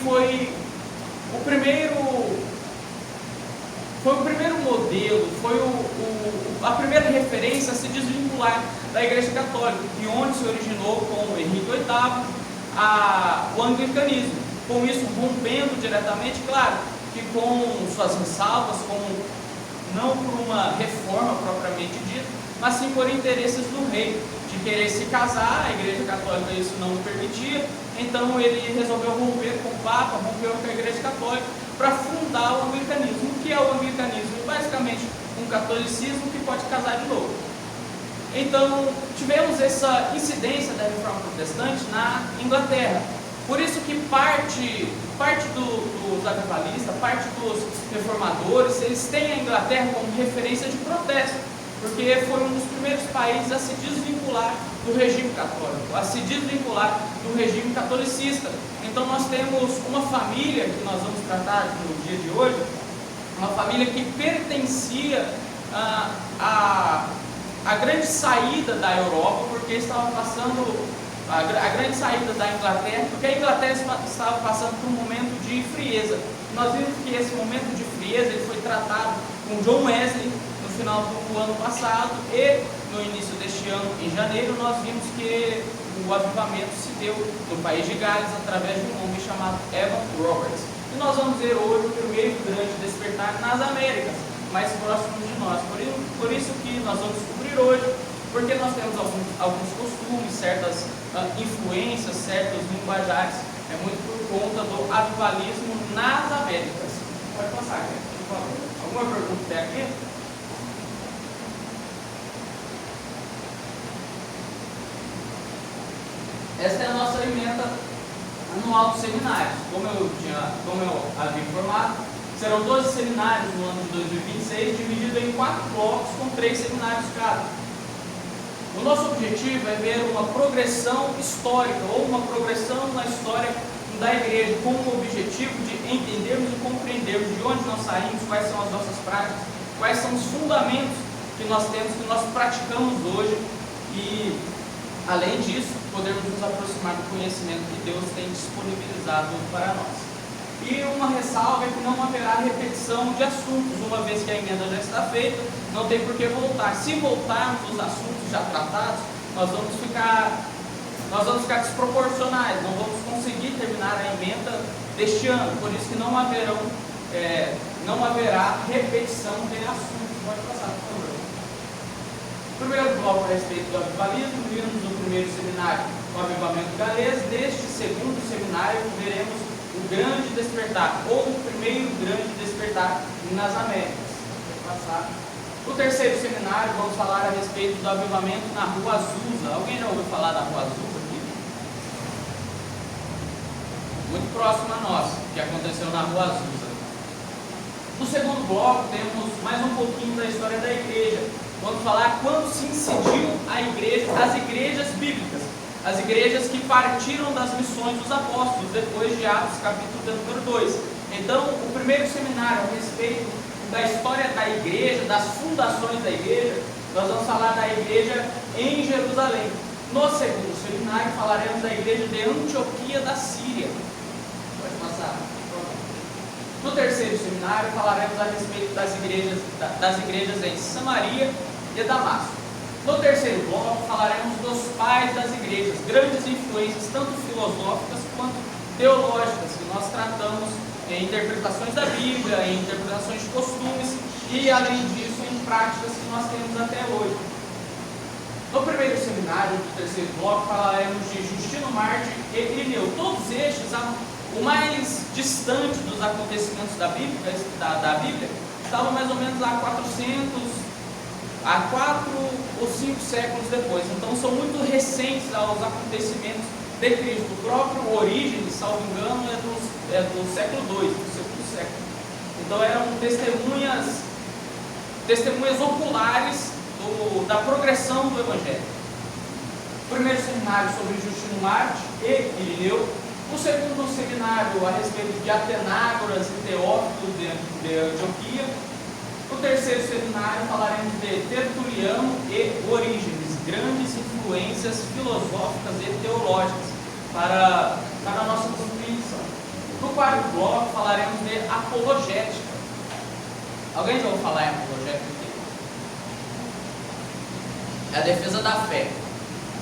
foi o primeiro modelo, foi a primeira referência a se desvincular da Igreja Católica, e onde se originou com Henrique VIII o anglicanismo. Com isso, rompendo diretamente, claro, que com suas ressalvas, não por uma reforma propriamente dita, mas sim por interesses do rei, de querer se casar. A Igreja Católica isso não permitia, então ele resolveu romper com o Papa, rompeu com a Igreja Católica, para fundar o anglicanismo. O que é o anglicanismo? Basicamente um catolicismo que pode casar de novo. Então tivemos essa incidência da reforma protestante na Inglaterra. Por isso que parte dos avivalistas, parte dos reformadores, eles têm a Inglaterra como referência de protesto, porque foi um dos primeiros países a se desvincular do regime católico, a se desvincular do regime catolicista. Então nós temos uma família que nós vamos tratar no dia de hoje, uma família que pertencia à grande saída da Europa, porque estava passando a grande saída da Inglaterra, porque a Inglaterra estava passando por um momento de frieza. Nós vimos que esse momento de frieza ele foi tratado com John Wesley no final do ano passado, e no início deste ano, em janeiro, nós vimos que o avivamento se deu no país de Gales através de um homem chamado Evan Roberts. E nós vamos ver hoje o primeiro grande despertar nas Américas, mais próximos de nós. Por isso que nós vamos descobrir hoje, porque nós temos alguns costumes, certas influências, certos linguajares, é muito por conta do avivalismo nas Américas. Pode passar, por favor. Alguma pergunta até aqui? Esta é a nossa emenda anual dos seminários. Como eu havia informado, serão 12 seminários no ano de 2026, dividido em 4 blocos com 3 seminários cada. O nosso objetivo é ver uma progressão histórica, ou uma progressão na história da igreja, com o objetivo de entendermos e compreendermos de onde nós saímos, quais são as nossas práticas, quais são os fundamentos que nós temos, que nós praticamos hoje, e além disso, podermos nos aproximar do conhecimento que Deus tem disponibilizado para nós. E uma ressalva é que não haverá repetição de assuntos, uma vez que a emenda já está feita, não tem por que voltar. Se voltarmos os assuntos já tratados, nós vamos ficar desproporcionais, não vamos conseguir terminar a emenda deste ano, por isso que não haverá repetição de assuntos. Pode passar, por favor. Primeiro bloco a respeito do avivalismo, vimos no primeiro seminário o avivamento galês. Neste segundo seminário veremos o grande despertar, ou o primeiro grande despertar nas Américas. Pode passar. No terceiro seminário vamos falar a respeito do avivamento na Rua Azusa. Alguém já ouviu falar da Rua Azusa aqui? Muito próximo a nós, que aconteceu na Rua Azusa. No segundo bloco temos mais um pouquinho da história da igreja. Vamos falar quando se incidiu as igrejas bíblicas, as igrejas que partiram das missões dos apóstolos, depois de Atos capítulo número 2. Então, o primeiro seminário a respeito da história da igreja, das fundações da igreja, nós vamos falar da igreja em Jerusalém. No segundo seminário falaremos da igreja de Antioquia da Síria. Pode passar. No terceiro seminário falaremos a respeito das igrejas em Samaria e Damasco. No terceiro bloco falaremos dos pais das igrejas, grandes influências tanto filosóficas quanto teológicas, que nós tratamos em interpretações da Bíblia, em interpretações de costumes e, além disso, em práticas que nós temos até hoje. No primeiro seminário do terceiro bloco falaremos de Justino Marte e Irineu. Todos estes, o mais distante dos acontecimentos da Bíblia, estavam mais ou menos há 4 ou 5 séculos depois. Então são muito recentes aos acontecimentos de Cristo. O próprio Orígenes, salvo engano, é do século II, do segundo século. Então eram testemunhas oculares da progressão do Evangelho. O primeiro seminário sobre Justino Marte e Irineu. O segundo seminário a respeito de Atenágoras e Teófilo de Antioquia. No terceiro seminário falaremos de Tertuliano e Orígenes, grandes influências filosóficas e teológicas para a nossa compreensão. No quarto bloco falaremos de apologética. Alguém já ouviu falar em apologética? É a defesa da fé.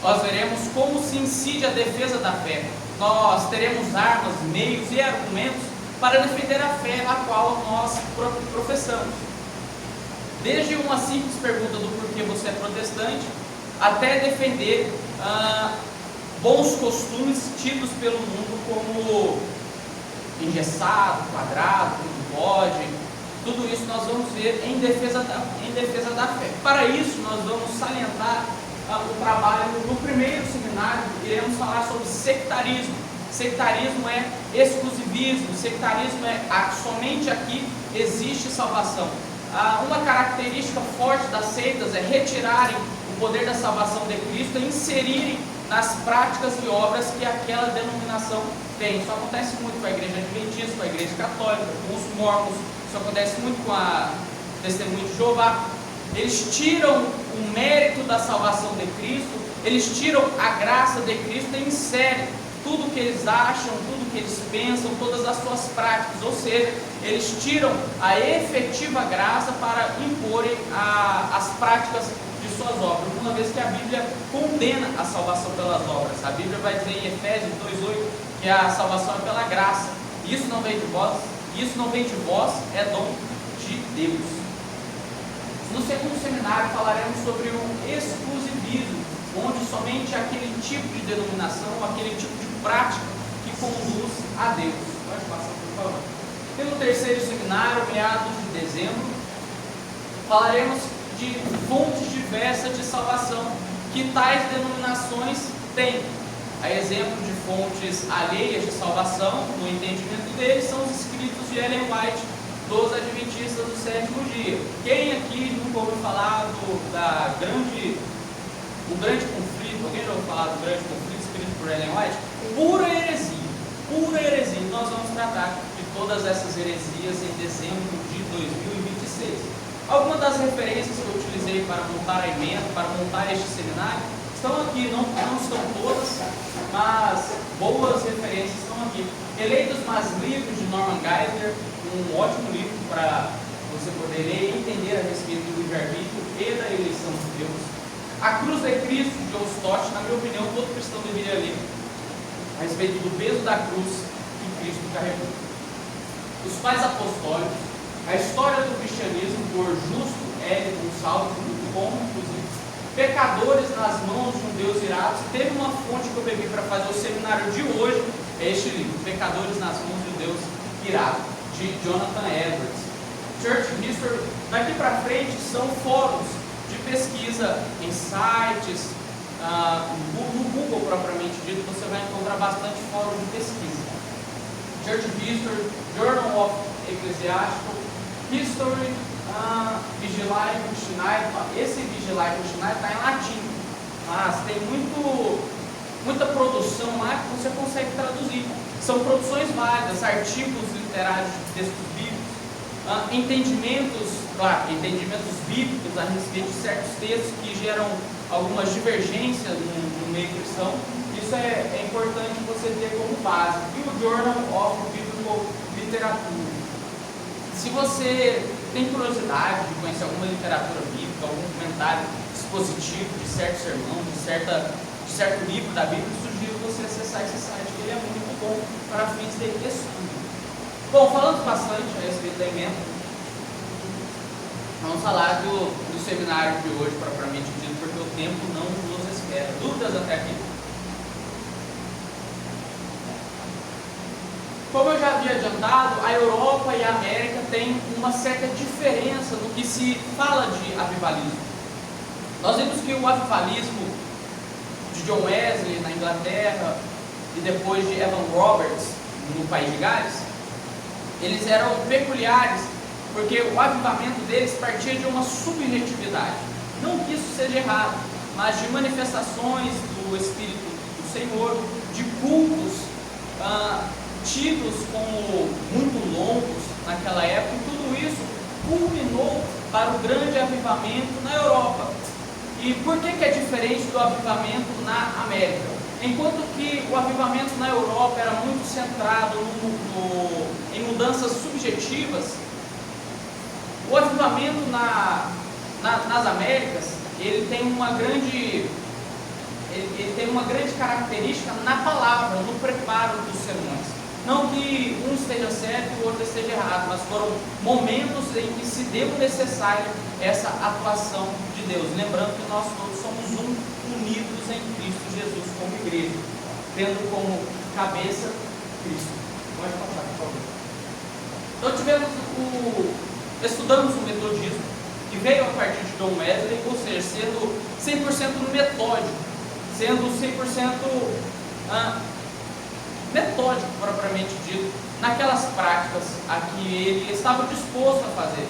Nós veremos como se incide a defesa da fé. Nós teremos armas, meios e argumentos para defender a fé a qual nós professamos. Desde uma simples pergunta do porquê você é protestante, até defender bons costumes tidos pelo mundo como engessado, quadrado, tudo pode. Tudo isso nós vamos ver em defesa da fé. Para isso, nós vamos salientar o trabalho no primeiro seminário. Iremos falar sobre sectarismo. Sectarismo é exclusivismo. Sectarismo é somente aqui existe salvação. Uma característica forte das seitas é retirarem o poder da salvação de Cristo e inserirem nas práticas e obras que aquela denominação tem. Isso acontece muito com a igreja adventista, com a igreja católica, com os mormons. Isso acontece muito com a Testemunha de Jeová. Eles tiram o mérito da salvação de Cristo, eles tiram a graça de Cristo e inserem tudo o que eles acham, tudo o que eles pensam, todas as suas práticas, ou seja, eles tiram a efetiva graça para imporem as práticas de suas obras, uma vez que a Bíblia condena a salvação pelas obras. A Bíblia vai dizer em Efésios 2,8 que a salvação é pela graça. Isso não vem de vós, é dom de Deus. No segundo seminário falaremos sobre o exclusivismo, onde somente aquele tipo de denominação, aquele tipo de prática que conduz a Deus. Pode passar, por favor. Pelo terceiro seminário, meados de dezembro, falaremos de fontes diversas de salvação que tais denominações têm. A exemplo de fontes alheias de salvação, no entendimento deles, são os escritos de Ellen White, dos Adventistas do sétimo dia. Quem aqui nunca ouviu falar do grande conflito? Alguém já ouviu falar do grande conflito escrito por Ellen White? Pura heresia. Nós vamos tratar de todas essas heresias em dezembro de 2026. Algumas das referências que eu utilizei para montar a emenda, para montar este seminário, estão aqui, não estão todas, mas boas referências estão aqui. Eleitos Mais Livres, de Norman Geisler, um ótimo livro para você poder ler e entender a respeito do livre-arbítrio e da eleição de Deus. A Cruz de Cristo, de John Stott, na minha opinião, todo cristão deveria ler, a respeito do peso da cruz que Cristo carregou. Os Pais Apostólicos, a história do cristianismo, por Justo L. Gonçalves, muito bom, inclusive. Pecadores nas mãos de um Deus irado. Teve uma fonte que eu bebi para fazer o seminário de hoje, é este livro, Pecadores nas mãos de um Deus irado, de Jonathan Edwards. Church History, daqui para frente são fóruns de pesquisa em sites, no Google propriamente dito, você vai encontrar bastante fórum de pesquisa. Church History, Journal of Ecclesiastical History, Vigilai Christianae. Esse Vigilai Christianae está em latim, mas tem muita produção lá que você consegue traduzir. São produções válidas, artigos literários de textos bíblicos, entendimentos bíblicos a respeito de certos textos que geram algumas divergências no meio cristão. Isso é importante você ter como base. E o Journal of Biblical Literature. Se você tem curiosidade de conhecer alguma literatura bíblica, algum comentário expositivo de certo sermão, de certo livro da Bíblia, sugiro você acessar esse site, que ele é muito bom para fins de estudo. Bom, falando bastante a respeito da emenda, vamos falar do seminário de hoje, propriamente dito, porque o tempo não nos espera. Dúvidas até aqui? Como eu já havia adiantado, a Europa e a América têm uma certa diferença no que se fala de avivalismo. Nós vimos que o avivalismo de John Wesley na Inglaterra e depois de Evan Roberts no País de Gales, eles eram peculiares porque o avivamento deles partia de uma subjetividade. Não que isso seja errado, mas de manifestações do Espírito do Senhor, de cultos tidos como muito longos naquela época, e tudo isso culminou para o grande avivamento na Europa. E por que é diferente do avivamento na América? Enquanto que o avivamento na Europa era muito centrado no mudanças subjetivas, o avivamento nas Américas, ele tem uma grande característica na palavra, no preparo dos sermões. Não que um esteja certo e o outro esteja errado, mas foram momentos em que se deu necessário essa atuação de Deus. Lembrando que nós todos somos unidos em Cristo Jesus como igreja, tendo como cabeça Cristo. Pode passar, por favor. Então estudamos o metodismo, que veio a partir de John Wesley, ou seja, sendo 100% metódico, sendo 100% metódico, propriamente dito, naquelas práticas a que ele estava disposto a fazer.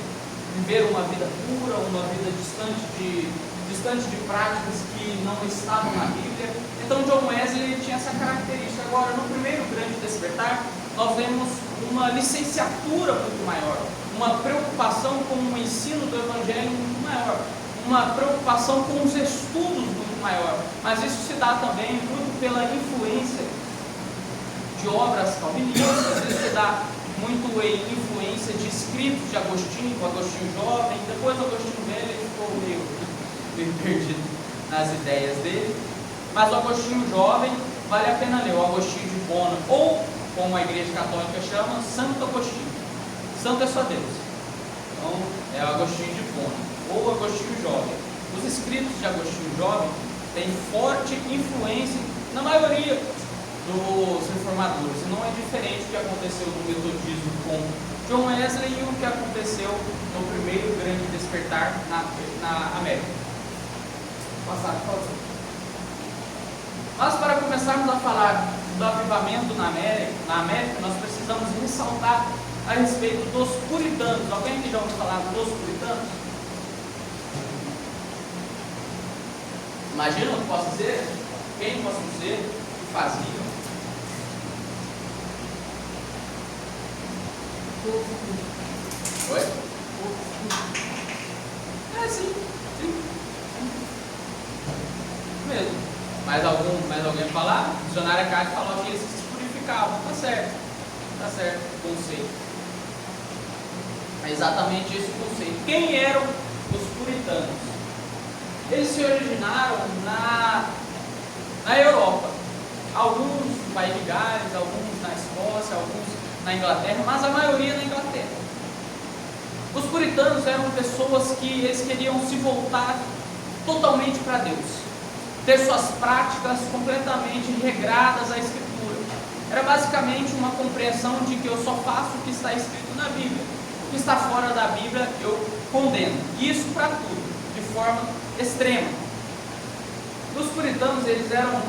Viver uma vida pura, uma vida distante de práticas que não estavam na Bíblia. Então John Wesley tinha essa característica. Agora, no primeiro grande despertar, nós vemos uma licenciatura muito maior, uma preocupação com o ensino do Evangelho muito maior, uma preocupação com os estudos muito maior. Mas isso se dá também muito pela influência de obras calvinistas, isso se dá muito em influência de escritos de Agostinho, o Agostinho jovem. Depois o Agostinho velho, ele ficou meio perdido nas ideias dele, mas o Agostinho jovem vale a pena ler, o Agostinho de Hipona, ou como a igreja católica chama, Santo Agostinho. Santo é só Deus, então é o Agostinho de Hipona, ou Agostinho jovem. Os escritos de Agostinho jovem têm forte influência na maioria dos reformadores, e não é diferente do que aconteceu no metodismo com John Wesley e o que aconteceu no primeiro grande despertar na América. Passar, por favor. Mas para começarmos a falar do avivamento na América, nós precisamos ressaltar a respeito dos puritanos. Alguém que já ouviu falar dos puritanos? Imagina o que possa ser? Quem possam ser? O que faziam? Oi? Sim. Mesmo. Mais alguém falar? O dicionário Cássio falou que eles se purificavam. Tá certo o conceito. É exatamente esse o conceito. Quem eram os puritanos? Eles se originaram na Europa. Alguns no País de Gales, alguns na Escócia, alguns na Inglaterra, mas a maioria na Inglaterra. Os puritanos eram pessoas que eles queriam se voltar totalmente para Deus, ter suas práticas completamente regradas à Escritura. Era basicamente uma compreensão de que eu só faço o que está escrito na Bíblia, o que está fora da Bíblia eu condeno. Isso para tudo, de forma extrema. Os puritanos, eles eram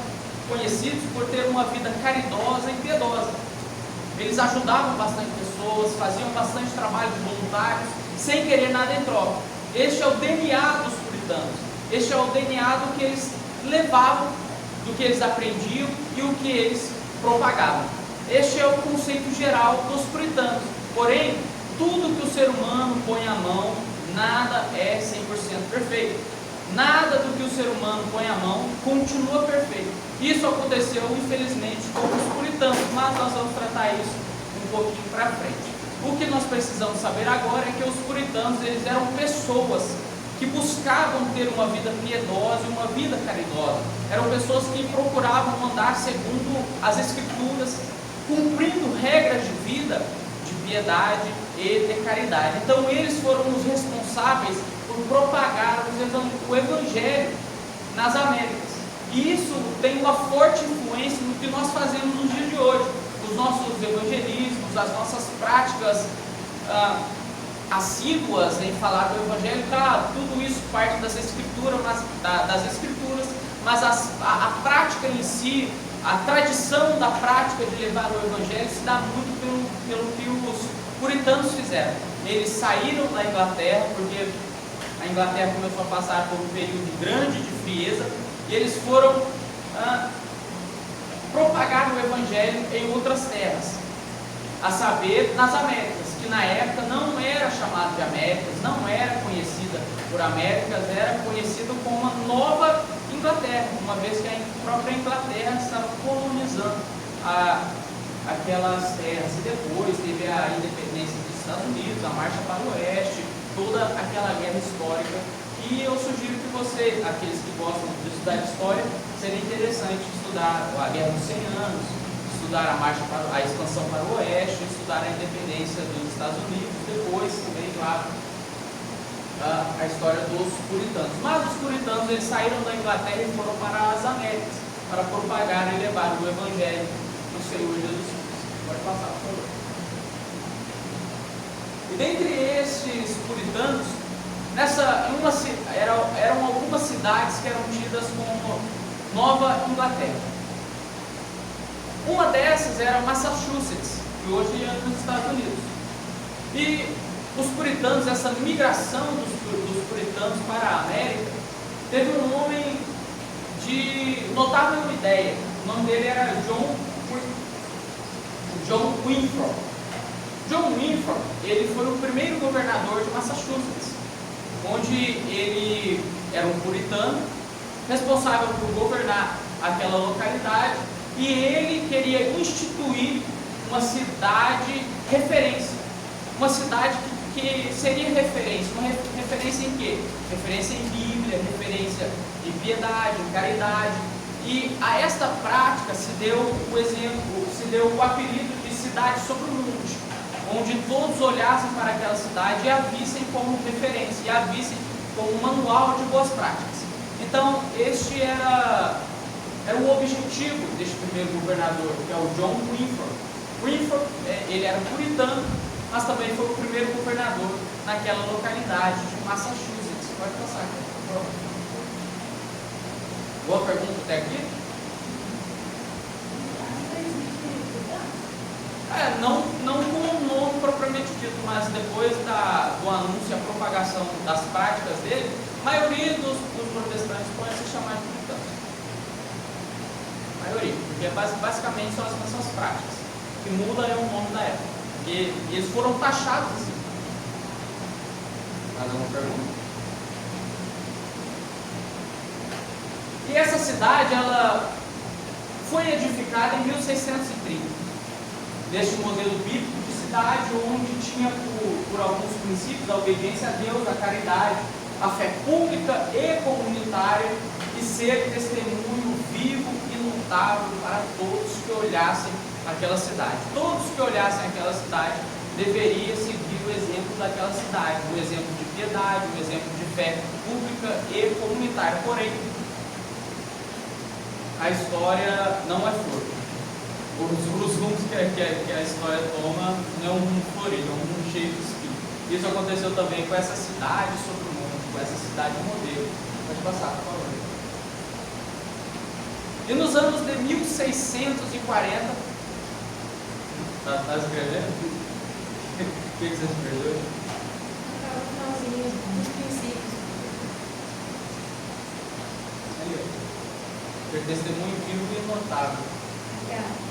conhecidos por ter uma vida caridosa e piedosa. Eles ajudavam bastante pessoas, faziam bastante trabalho de voluntários, sem querer nada em troca. Este é o DNA dos puritanos. Este é o DNA do que eles levavam, do que eles aprendiam e o que eles propagavam. Este é o conceito geral dos puritanos. Porém, tudo que o ser humano põe à mão, nada é 100% perfeito. Nada do que o ser humano põe à mão continua perfeito. Isso aconteceu, infelizmente, com os puritanos, mas nós vamos tratar isso um pouquinho para frente. O que nós precisamos saber agora é que os puritanos, eles eram pessoas que buscavam ter uma vida piedosa e uma vida caridosa. Eram pessoas que procuravam andar segundo as Escrituras, cumprindo regras de vida, de piedade e de caridade. Então eles foram os responsáveis por propagar o Evangelho nas Américas. E isso tem uma forte influência no que nós fazemos nos dias de hoje. Os nossos evangelismos, as nossas práticas assíduas em falar do Evangelho. Claro, tudo isso parte das Escrituras, mas a prática em si, a tradição da prática de levar o Evangelho se dá muito pelo que os puritanos fizeram. Eles saíram da Inglaterra, porque a Inglaterra começou a passar por um período grande de frieza, e eles foram propagar o Evangelho em outras terras, a saber, nas Américas, que na época não era chamada de Américas, não era conhecida por Américas, era conhecida como a Nova Inglaterra, uma vez que a própria Inglaterra estava colonizando aquelas terras, e depois teve a independência independência dos Estados Unidos, a marcha para o oeste, toda aquela guerra histórica. E eu sugiro que você, aqueles que gostam de estudar história, seria interessante estudar a Guerra dos 100 Anos, estudar a expansão para o oeste, estudar a independência dos Estados Unidos, depois também, claro, a história dos puritanos. Mas os puritanos, eles saíram da Inglaterra e foram para as Américas, para propagar e levar o Evangelho do Senhor Jesus Cristo. Pode passar, por favor. E dentre esses puritanos, eram algumas cidades que eram tidas como Nova Inglaterra. Uma dessas era Massachusetts, que hoje é nos Estados Unidos. E os puritanos, essa migração dos puritanos para a América, teve um homem de notável ideia. O nome dele era John Winthrop. John Winthrop, ele foi o primeiro governador de Massachusetts, onde ele era um puritano, responsável por governar aquela localidade, e ele queria instituir uma cidade referência, uma cidade que seria referência, uma referência em quê? Referência em Bíblia, referência de piedade, em caridade, e a esta prática se deu o apelido de cidade sobre o monte, onde todos olhassem para aquela cidade e a vissem como referência, e a vissem como um manual de boas práticas. Então, este era o objetivo deste primeiro governador, que é o John Winthrop. Winthrop, ele era puritano, mas também foi o primeiro governador naquela localidade de Massachusetts. Pode passar aqui, por favor. Boa pergunta até aqui? Não com o nome propriamente dito, mas depois do anúncio e a propagação das práticas dele, a maioria dos protestantes pode se chamar de puritanos. A maioria, porque basicamente são as mesmas práticas. O que muda é o nome da época. E eles foram taxados assim. Mais alguma pergunta? E essa cidade, ela foi edificada em 1630. Deste modelo bíblico de cidade, onde tinha por alguns princípios a obediência a Deus, a caridade, a fé pública e comunitária, e ser testemunho vivo e notável para todos que olhassem aquela cidade. Todos que olhassem aquela cidade deveriam seguir o exemplo daquela cidade, um exemplo de piedade, um exemplo de fé pública e comunitária. Porém, a história não é flor. Os rumos que a história toma não é um rumo florido, é um rumo cheio de espinho. Isso aconteceu também com essa cidade sobre o mundo, com essa cidade modelo. Pode passar, por favor. E nos anos de 1640, está escrevendo? O que você escreveu? Estava no finalzinho dos princípios. Aí, ó. Ter testemunho vivo e notável. Obrigada.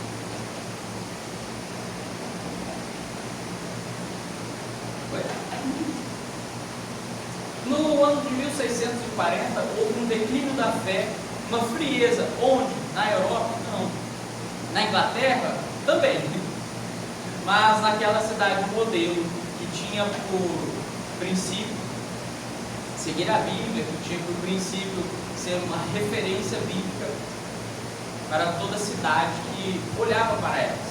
No ano de 1640, houve um declínio da fé, uma frieza, onde? Na Europa? Não. Na Inglaterra? Também. Mas naquela cidade modelo, que tinha por princípio seguir a Bíblia, que tinha por princípio ser uma referência bíblica para toda a cidade que olhava para elas.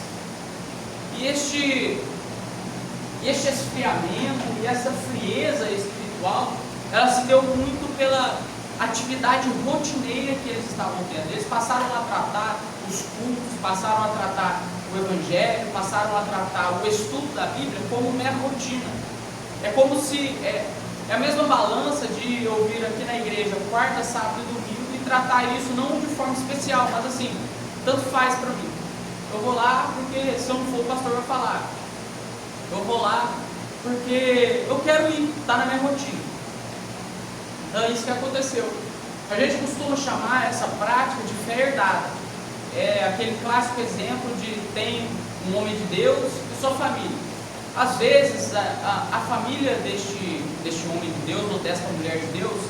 E este esfriamento e essa frieza espiritual, ela se deu muito pela atividade rotineira que eles estavam tendo. Eles passaram a tratar os cultos, passaram a tratar o Evangelho, passaram a tratar o estudo da Bíblia como mera rotina. É como se é a mesma balança de eu vir aqui na igreja quarta, sábado e domingo e tratar isso não de forma especial, mas assim, tanto faz para mim. Eu vou lá porque se eu não for o pastor vai falar. Eu vou lá porque eu quero ir, está na minha rotina. Então é isso que aconteceu. A gente costuma chamar essa prática de fé herdada. É aquele clássico exemplo de tem um homem de Deus e sua família. Às vezes a família deste homem de Deus ou desta mulher de Deus,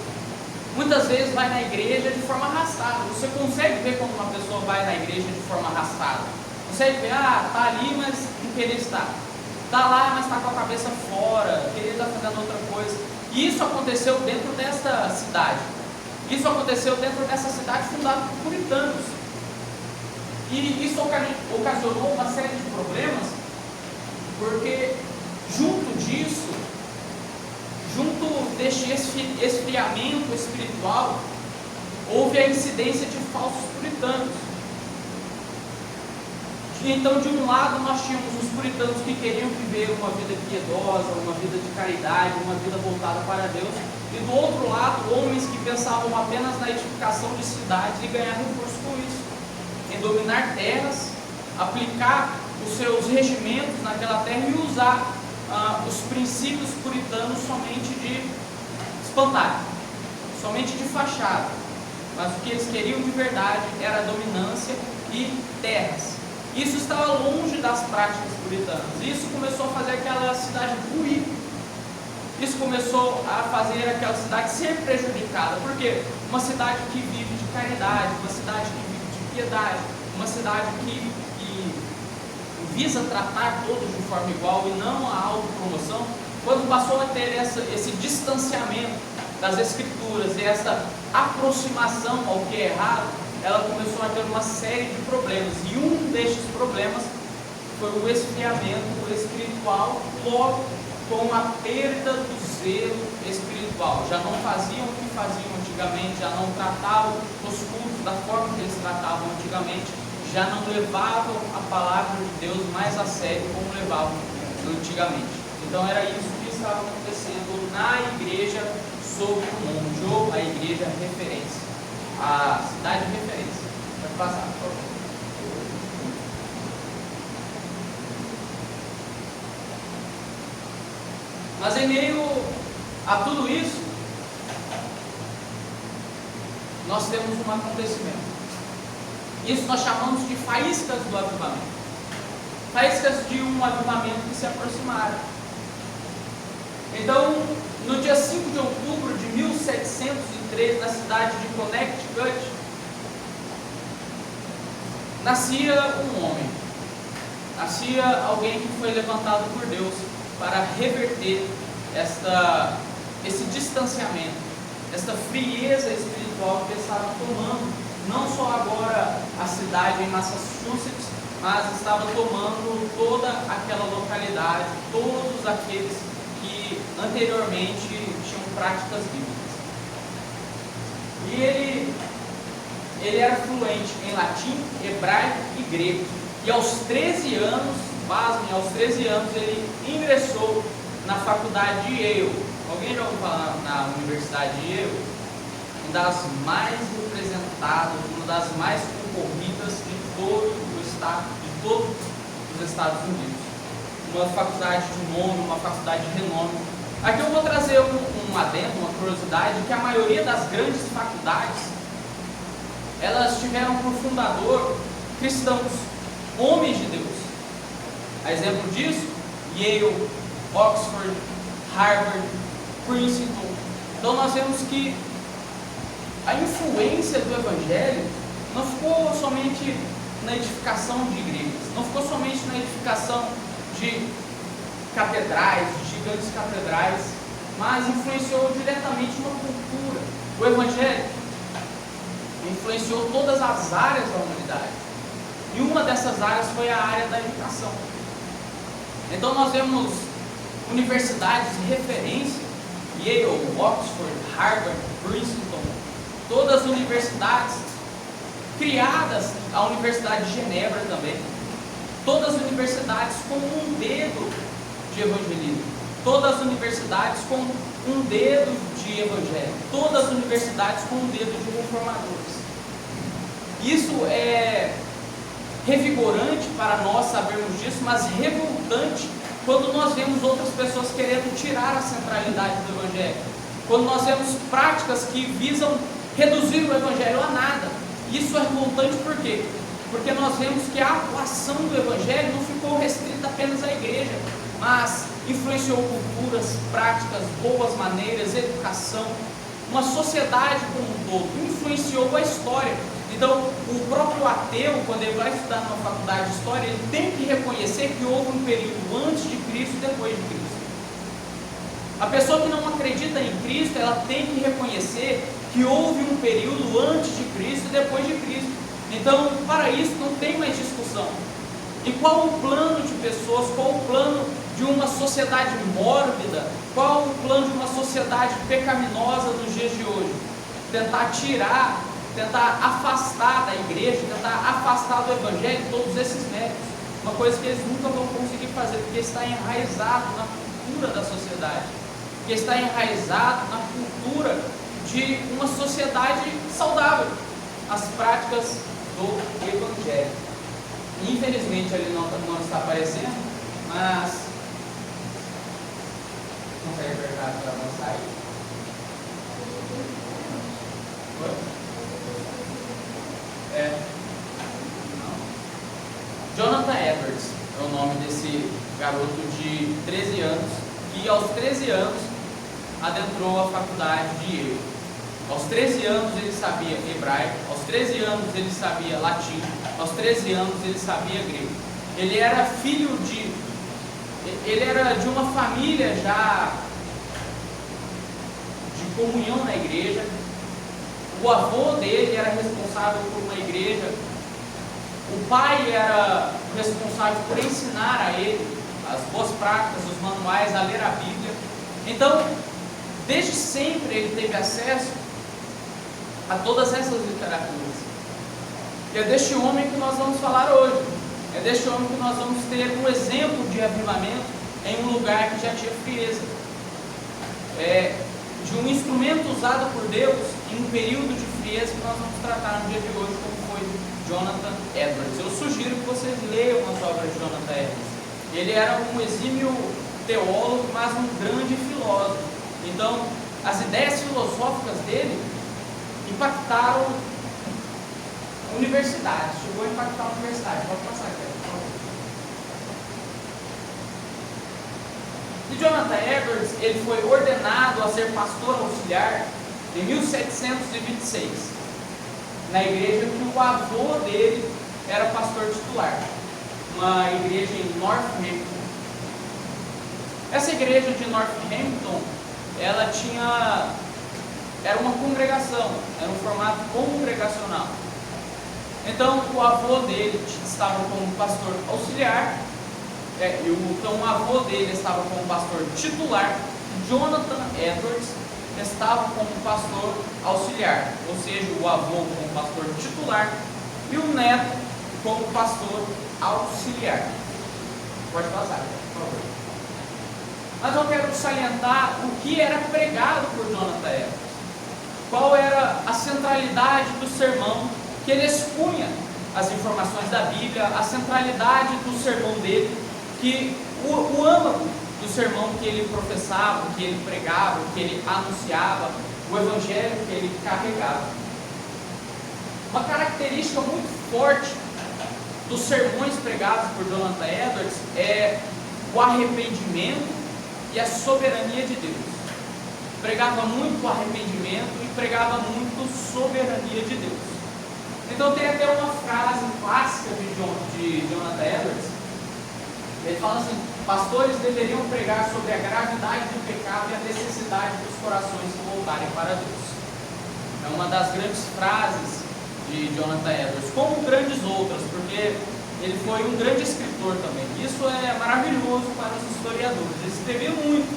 muitas vezes vai na igreja de forma arrastada. Você consegue ver quando uma pessoa vai na igreja de forma arrastada. Consegue ver, está ali, mas não queria estar. está lá, mas está com a cabeça fora, querendo estar fazendo outra coisa. E isso aconteceu dentro desta cidade. Isso aconteceu dentro dessa cidade fundada por puritanos. E isso ocasionou uma série de problemas, porque junto disso, junto deste esfriamento espiritual, houve a incidência de falsos puritanos. Então, de um lado, nós tínhamos os puritanos que queriam viver uma vida piedosa, uma vida de caridade, uma vida voltada para Deus, e do outro lado, homens que pensavam apenas na edificação de cidades e ganhar recursos com isso, em dominar terras, aplicar os seus regimentos naquela terra e usar os princípios puritanos somente de espantalho, somente de fachada. Mas o que eles queriam de verdade era a dominância e terras. Isso estava longe das práticas puritanas. Isso começou a fazer aquela cidade ruir. Isso começou a fazer aquela cidade ser prejudicada. Por quê? Uma cidade que vive de caridade, uma cidade que vive de piedade, uma cidade que visa tratar todos de forma igual e não a autopromoção, quando passou a ter esse distanciamento das Escrituras e essa aproximação ao que é errado, ela começou a ter uma série de problemas, e um destes problemas foi o esfriamento espiritual, logo com a perda do zelo espiritual. Já não faziam o que faziam antigamente, já não tratavam os cultos da forma que eles tratavam antigamente, já não levavam a palavra de Deus mais a sério como levavam antigamente. Então era isso que estava acontecendo na igreja sobre o monte, ou a igreja referência, a cidade de referência. Pode passar, por favor. Mas em meio a tudo isso, nós temos um acontecimento. Isso nós chamamos de faíscas do avivamento. Faíscas de um avivamento que se aproximaram. Então, no dia 5 de outubro de 1703, na cidade de Connecticut, nascia um homem. Nascia alguém que foi levantado por Deus para reverter esse distanciamento, essa frieza espiritual que estava tomando não só agora a cidade em Massachusetts, mas estava tomando toda aquela localidade, todos aqueles que anteriormente tinham práticas bíblicas. E ele era fluente em latim, hebraico e grego. E aos 13 anos, pasmem, aos 13 anos ele ingressou na faculdade de Yale. Alguém já ouviu falar na Universidade de Yale? Uma das mais representadas, uma das mais concorridas de todo o estado, de todos os Estados Unidos. Uma faculdade de nome, uma faculdade de renome. Aqui eu vou trazer um adendo, uma curiosidade, que a maioria das grandes faculdades, elas tiveram por fundador cristãos, homens de Deus. A exemplo disso, Yale, Oxford, Harvard, Princeton. Então nós vemos que a influência do Evangelho não ficou somente na edificação de igrejas, não ficou somente na edificação de catedrais, de gigantes catedrais, mas influenciou diretamente uma cultura. O Evangelho influenciou todas as áreas da humanidade, e uma dessas áreas foi a área da educação. Então nós vemos universidades de referência, Yale, Oxford, Harvard, Princeton, todas as universidades criadas, a Universidade de Genebra também, todas as universidades com um dedo de evangelismo, todas as universidades com um dedo de evangelho, todas as universidades com um dedo de reformadores. Isso é revigorante para nós sabermos disso, mas revoltante quando nós vemos outras pessoas querendo tirar a centralidade do Evangelho, quando nós vemos práticas que visam reduzir o Evangelho a nada. Isso é revoltante por quê? Porque nós vemos que a atuação do Evangelho não ficou restrita apenas à igreja, mas influenciou culturas, práticas, boas maneiras, educação, uma sociedade como um todo, influenciou a história. Então, o próprio ateu, quando ele vai estudar numa faculdade de história, ele tem que reconhecer que houve um período antes de Cristo e depois de Cristo. A pessoa que não acredita em Cristo, ela tem que reconhecer que houve um período antes de Cristo e depois de Cristo. Então, para isso, não tem mais discussão. E qual o plano de pessoas, qual o plano de uma sociedade mórbida, qual o plano de uma sociedade pecaminosa nos dias de hoje? Tentar tirar, tentar afastar da igreja, tentar afastar do evangelho todos esses méritos. Uma coisa que eles nunca vão conseguir fazer, porque está enraizado na cultura da sociedade, porque está enraizado na cultura de uma sociedade saudável, as práticas do evangelho. Infelizmente ele não está aparecendo, mas consegue apertar para avançar aí? Jonathan Edwards é o nome desse garoto de 13 anos, que aos 13 anos adentrou a faculdade de Yale. Aos 13 anos ele sabia hebraico, aos 13 anos ele sabia latim, aos 13 anos ele sabia grego. Ele era de uma família já de comunhão na igreja. O avô dele era responsável por uma igreja. O pai era responsável por ensinar a ele as boas práticas, os manuais, a ler a Bíblia. Então, desde sempre ele teve acesso a todas essas literaturas. E é deste homem que nós vamos falar hoje. É deste homem que nós vamos ter um exemplo de avivamento em um lugar que já tinha frieza. De um instrumento usado por Deus em um período de frieza que nós vamos tratar no dia de hoje, como foi Jonathan Edwards. Eu sugiro que vocês leiam as obras de Jonathan Edwards. Ele era um exímio teólogo, mas um grande filósofo. Então, as ideias filosóficas dele impactaram universidades. Chegou a impactar a universidade. Pode passar aqui, por favor. E Jonathan Edwards, ele foi ordenado a ser pastor auxiliar em 1726, na igreja que o avô dele era pastor titular, uma igreja em Northampton. Essa igreja de Northampton, ela era uma congregação, era um formato congregacional. Então o avô dele estava como pastor auxiliar, então o avô dele estava como pastor titular, e Jonathan Edwards estava como pastor auxiliar, ou seja, o avô como pastor titular e o neto como pastor auxiliar. Pode passar, por favor. Mas eu quero salientar o que era pregado por Jonathan Edwards. Qual era a centralidade do sermão que ele expunha as informações da Bíblia, a centralidade do sermão dele, que o âmago do sermão que ele professava, que ele pregava, que ele anunciava, o evangelho que ele carregava. Uma característica muito forte dos sermões pregados por Jonathan Edwards é o arrependimento e a soberania de Deus. Pregava muito o arrependimento e pregava muito soberania de Deus. Então tem até uma frase clássica de Jonathan Edwards. Ele fala assim: pastores deveriam pregar sobre a gravidade do pecado e a necessidade dos corações se voltarem para Deus. É uma das grandes frases de Jonathan Edwards, como grandes outras, porque ele foi um grande escritor também. Isso é maravilhoso para os historiadores. Ele escrevia muito,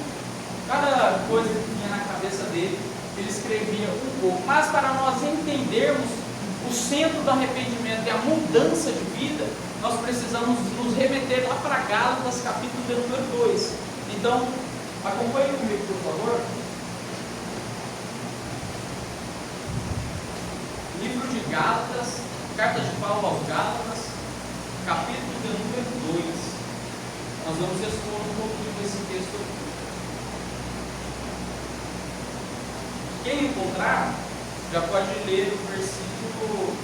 cada coisa que tinha na cabeça dele, ele escrevia um pouco. Mas para nós entendermos o centro do arrependimento e a mudança de vida, nós precisamos nos remeter lá para Gálatas, capítulo de número 2. Então, acompanhe comigo, por favor. Livro de Gálatas, carta de Paulo aos Gálatas, capítulo de número 2. Nós vamos expor um pouquinho desse texto aqui. Quem encontrar, já pode ler o versículo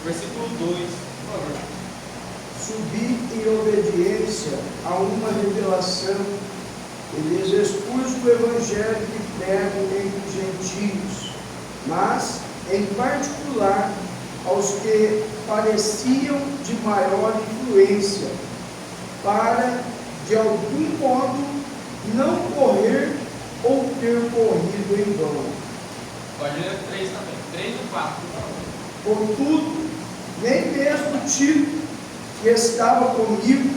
2, por favor. Subi em obediência a uma revelação, e lhes expus o evangelho que prego entre os gentios, mas, em particular, aos que pareciam de maior influência, para, de algum não correr ou ter corrido em vão. Pode ler 3 também. 3 e 4, por favor. Contudo, nem mesmo Tito, que estava comigo,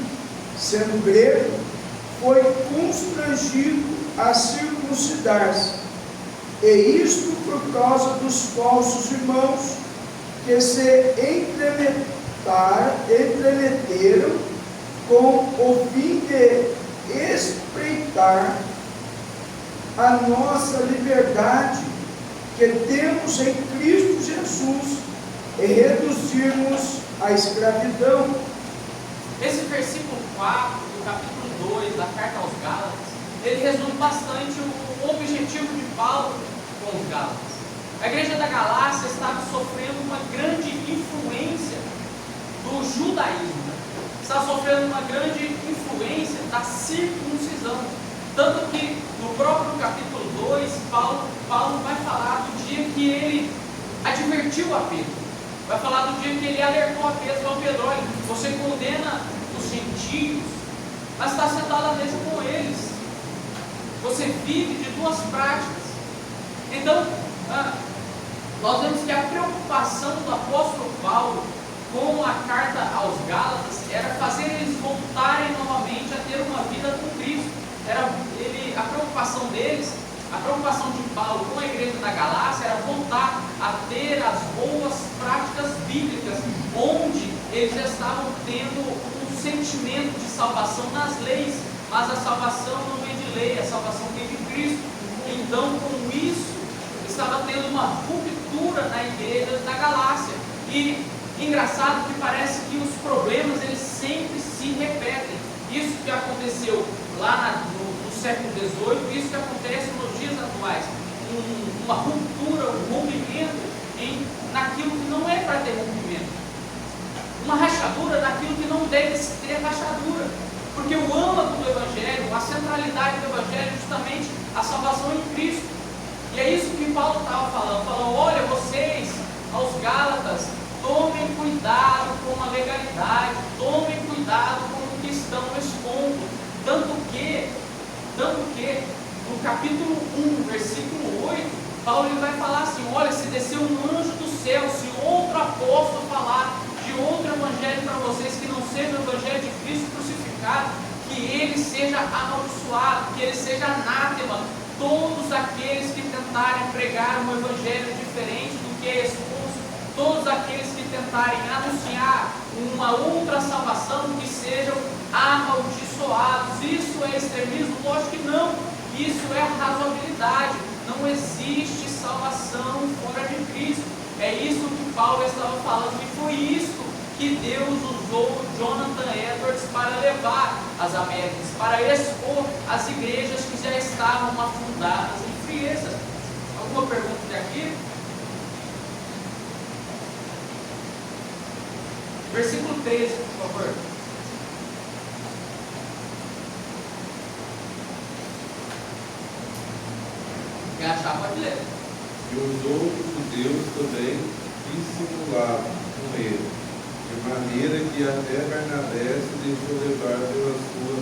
sendo grego, foi constrangido a circuncidar-se, e isto por causa dos falsos irmãos que se entremeteram com o fim de espreitar a nossa liberdade que temos em Cristo Jesus e reduzirmos a escravidão. Esse versículo 4 do capítulo 2 da carta aos Gálatas, ele resume bastante o objetivo de Paulo com os Gálatas. A igreja da Galácia estava sofrendo uma grande influência do judaísmo, está sofrendo uma grande influência da circuncisão. Tanto que no próprio capítulo 2, Paulo vai falar do dia que ele advertiu a Pedro. Vai falar do dia que ele alertou a Pedro: ao Pedro, olha, você condena os gentios, mas está sentado à mesa com eles. Você vive de duas práticas. Então, nós vemos que a preocupação do apóstolo Paulo com a carta aos Gálatas era fazer eles voltarem novamente a ter uma vida com Cristo. A preocupação deles, a preocupação de Paulo com a igreja da Galácia era voltar a ter as boas práticas bíblicas, onde eles já estavam tendo um sentimento de salvação nas leis, mas a salvação não vem de lei, a salvação vem de Cristo. Então, com isso, estava tendo uma ruptura na igreja da Galácia. E engraçado que parece que os problemas eles sempre se repetem. Isso que aconteceu lá no século XVIII, isso que acontece nos dias atuais. Uma ruptura, um rompimento naquilo que não é para ter rompimento. Uma rachadura naquilo que não deve ter rachadura. Porque o âmago do Evangelho, a centralidade do Evangelho é justamente a salvação em Cristo. E é isso que Paulo estava falando. Falou: olha, vocês, aos Gálatas, tomem cuidado com a legalidade, tomem cuidado com o que estão expondo. Tanto que no capítulo 1, versículo 8, Paulo ele vai falar assim: olha, se descer um anjo do céu, se outro apóstolo falar de outro evangelho para vocês que não seja o evangelho de Cristo crucificado, que ele seja amaldiçoado, que ele seja anátema. Todos aqueles que tentarem pregar um evangelho diferente do que é exposto, todos aqueles que tentarem anunciar uma outra salvação, que sejam amaldiçoados. Isso é extremismo? Lógico que não. Isso é razoabilidade. Não existe salvação fora de Cristo. É isso que Paulo estava falando, e foi isso que Deus usou Jonathan Edwards para levar às Américas, para expor as igrejas que já estavam afundadas em frieza. Alguma pergunta daqui? Versículo 13, por favor. Quem achar pode ler. E os outros judeus também dissimulavam com ele, de maneira que até Barnabé se deixou levar pela sua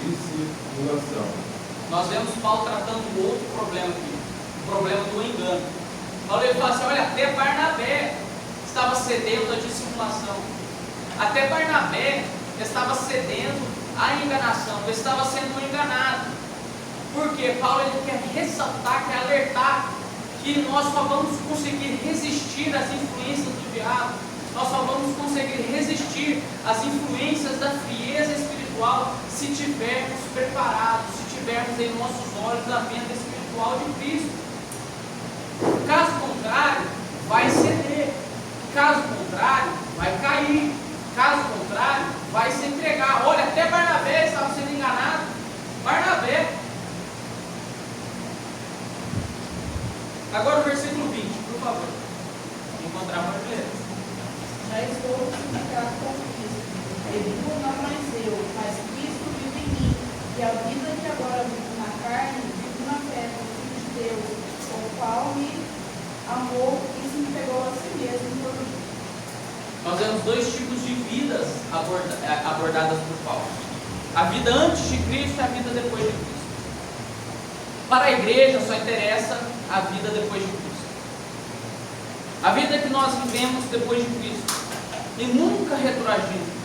dissimulação. Nós vemos Paulo tratando um outro problema aqui, o problema do engano. Paulo ele fala assim: olha, até Barnabé estava cedendo à dissimulação, até Barnabé estava cedendo à enganação, estava sendo enganado. Porque Paulo ele quer ressaltar, quer alertar que nós só vamos conseguir resistir às influências do diabo, nós só vamos conseguir resistir às influências da frieza espiritual se tivermos preparados, se tivermos em nossos olhos a venda espiritual de Cristo. Caso contrário, vai ceder. Caso contrário, vai cair. Caso contrário, vai se entregar. Olha, até Barnabé estava sendo enganado. Barnabé. Agora o versículo 20, por favor. Encontrar uma beleza. Já estou crucificado com Cristo. Eu vivo não mais eu, mas Cristo vive em mim. E a vida que agora vivo na carne, vivo na fé do Filho de Deus, o qual me amou e se entregou a si mesmo por mim. Nós vemos dois tipos de vidas abordadas por Paulo: a vida antes de Cristo e a vida depois de Cristo. Para a igreja só interessa a vida depois de Cristo. A vida que nós vivemos depois de Cristo. E nunca retroagindo.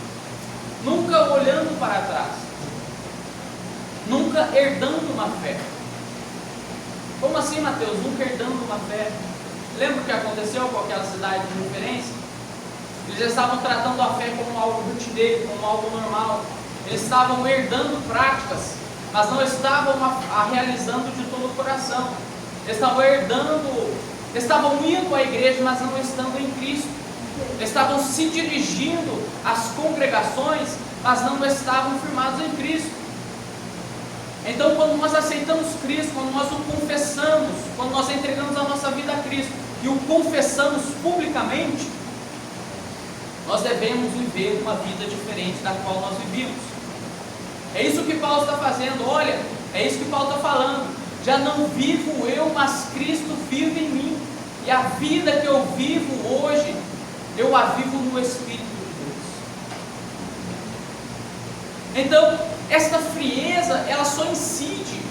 Nunca olhando para trás. Nunca herdando uma fé. Como assim, Mateus? Nunca herdando uma fé. Lembra o que aconteceu com aquela cidade de referência? Eles estavam tratando a fé como algo rotineiro, como algo normal. Eles estavam herdando práticas, mas não estavam a realizando de todo o coração. Eles estavam herdando, estavam indo à igreja, mas não estando em Cristo. Estavam se dirigindo às congregações, mas não estavam firmados em Cristo. Então, quando nós aceitamos Cristo, quando nós o confessamos, quando nós entregamos a nossa vida a Cristo e o confessamos publicamente, nós devemos viver uma vida diferente da qual nós vivíamos. É isso que Paulo está fazendo. Olha, é isso que Paulo está falando. Já não vivo eu, mas Cristo vive em mim. E a vida que eu vivo hoje, eu a vivo no Espírito de Deus. Então, esta frieza, ela só incide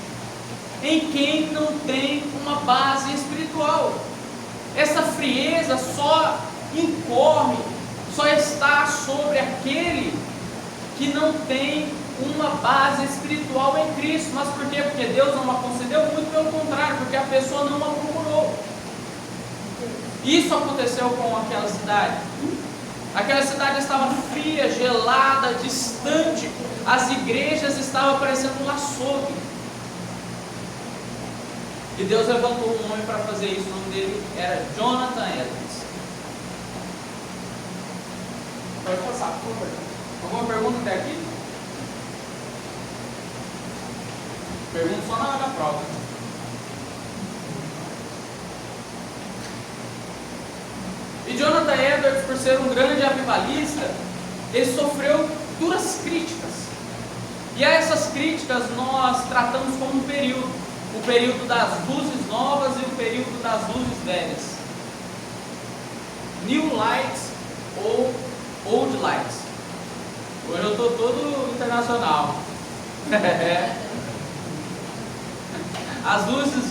em quem não tem uma base espiritual. Essa frieza só incorre, só está sobre aquele que não tem uma base espiritual em Cristo. Mas por quê? Porque Deus não a concedeu? Muito pelo contrário, porque a pessoa não a procurou. Isso aconteceu com aquela cidade. Aquela cidade estava fria, gelada, distante. As igrejas estavam parecendo um açougue. E Deus levantou um homem para fazer isso. O nome dele era Jonathan Edwards. Pode passar, por favor. Alguma pergunta até aqui? Pergunta só na hora da prova. E Jonathan Edwards, por ser um grande avivalista, ele sofreu duras críticas. E a essas críticas nós tratamos como um período. O período das luzes novas e o período das luzes velhas. New Lights ou Old Lights. Hoje eu estou todo internacional. As luzes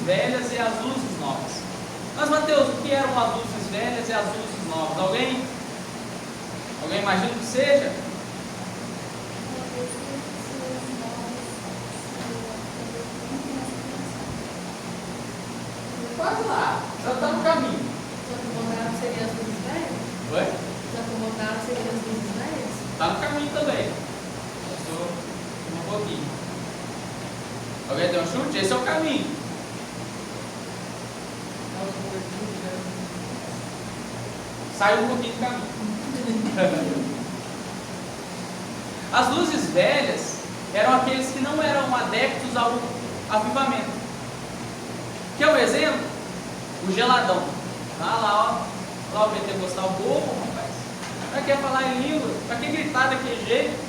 velhas e as luzes novas. Mas, Mateus, o que eram as luzes velhas e as luzes novas? Alguém imagina que seja? Quase lá, já está no caminho. Desacomodaram seriam as luzes velhas? Oi? Desacomodaram seriam as luzes velhas? Está no caminho também. Passou um pouquinho. Alguém tem um chute? Esse é o caminho. Sai um pouquinho do caminho. As luzes velhas eram aqueles que não eram adeptos ao avivamento. Quer um exemplo? O geladão. Tá lá, ó. Lá o pentecostal bobo, rapaz. Para que falar em língua? Para que gritar daquele jeito?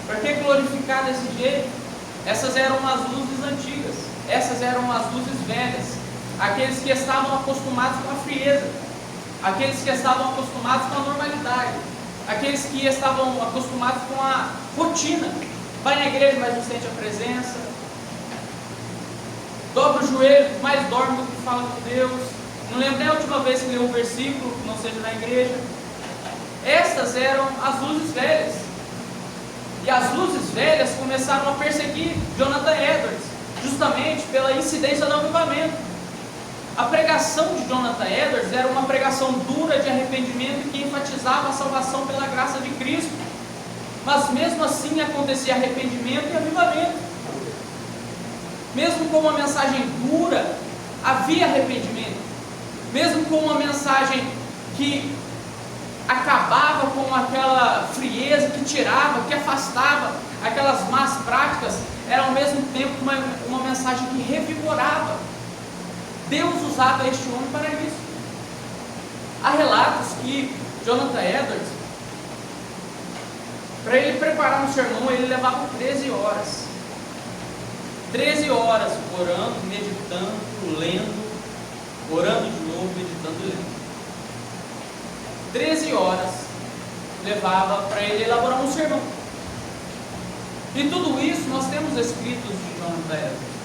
Para que glorificar desse jeito? Essas eram as luzes antigas. Essas eram as luzes velhas. Aqueles que estavam acostumados com a frieza. Aqueles que estavam acostumados com a normalidade. Aqueles que estavam acostumados com a rotina. Vai na igreja, mas não sente a presença. Dobra o joelho, mais dorme do que fala com Deus. Não lembro nem a última vez que leu um versículo, que não seja na igreja. Estas eram as luzes velhas. E as luzes velhas começaram a perseguir Jonathan Edwards, justamente pela incidência do avivamento. A pregação de Jonathan Edwards era uma pregação dura de arrependimento que enfatizava a salvação pela graça de Cristo. Mas mesmo assim acontecia arrependimento e avivamento. Mesmo com uma mensagem dura, havia arrependimento. Mesmo com uma mensagem que acabava com aquela frieza, que tirava, que afastava aquelas más práticas, era ao mesmo tempo uma mensagem que revigorava. Deus usava este homem para isso. Há relatos que Jonathan Edwards, para ele preparar um sermão, ele levava 13 horas. 13 horas orando, meditando, lendo, orando de novo, meditando e lendo. 13 horas levava para ele elaborar um sermão. E tudo isso nós temos escritos de Jonathan Edwards.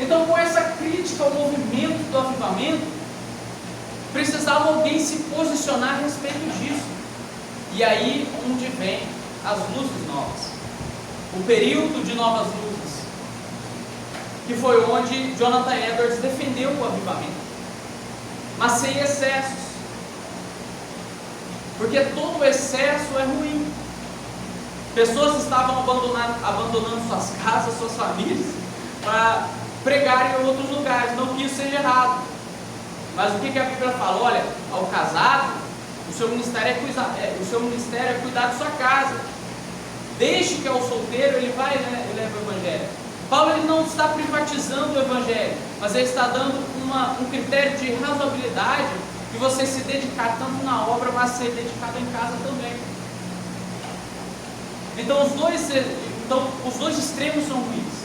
Então, com essa crítica ao movimento do avivamento, precisava alguém se posicionar a respeito disso. E aí onde vem as luzes novas, o período de novas luzes, que foi onde Jonathan Edwards defendeu o avivamento, mas sem excessos, porque todo excesso é ruim. Pessoas estavam abandonando suas casas, suas famílias, para pregar em outros lugares. Não que isso seja errado, mas o que a Bíblia fala? Olha, ao casado, o seu ministério é cuidar de sua casa. Deixe que ao solteiro ele vai, né, ele leva o evangelho. Paulo ele não está privatizando o evangelho, mas ele está dando um critério de razoabilidade de você se dedicar tanto na obra, mas ser dedicado em casa também. Então os dois extremos são ruins.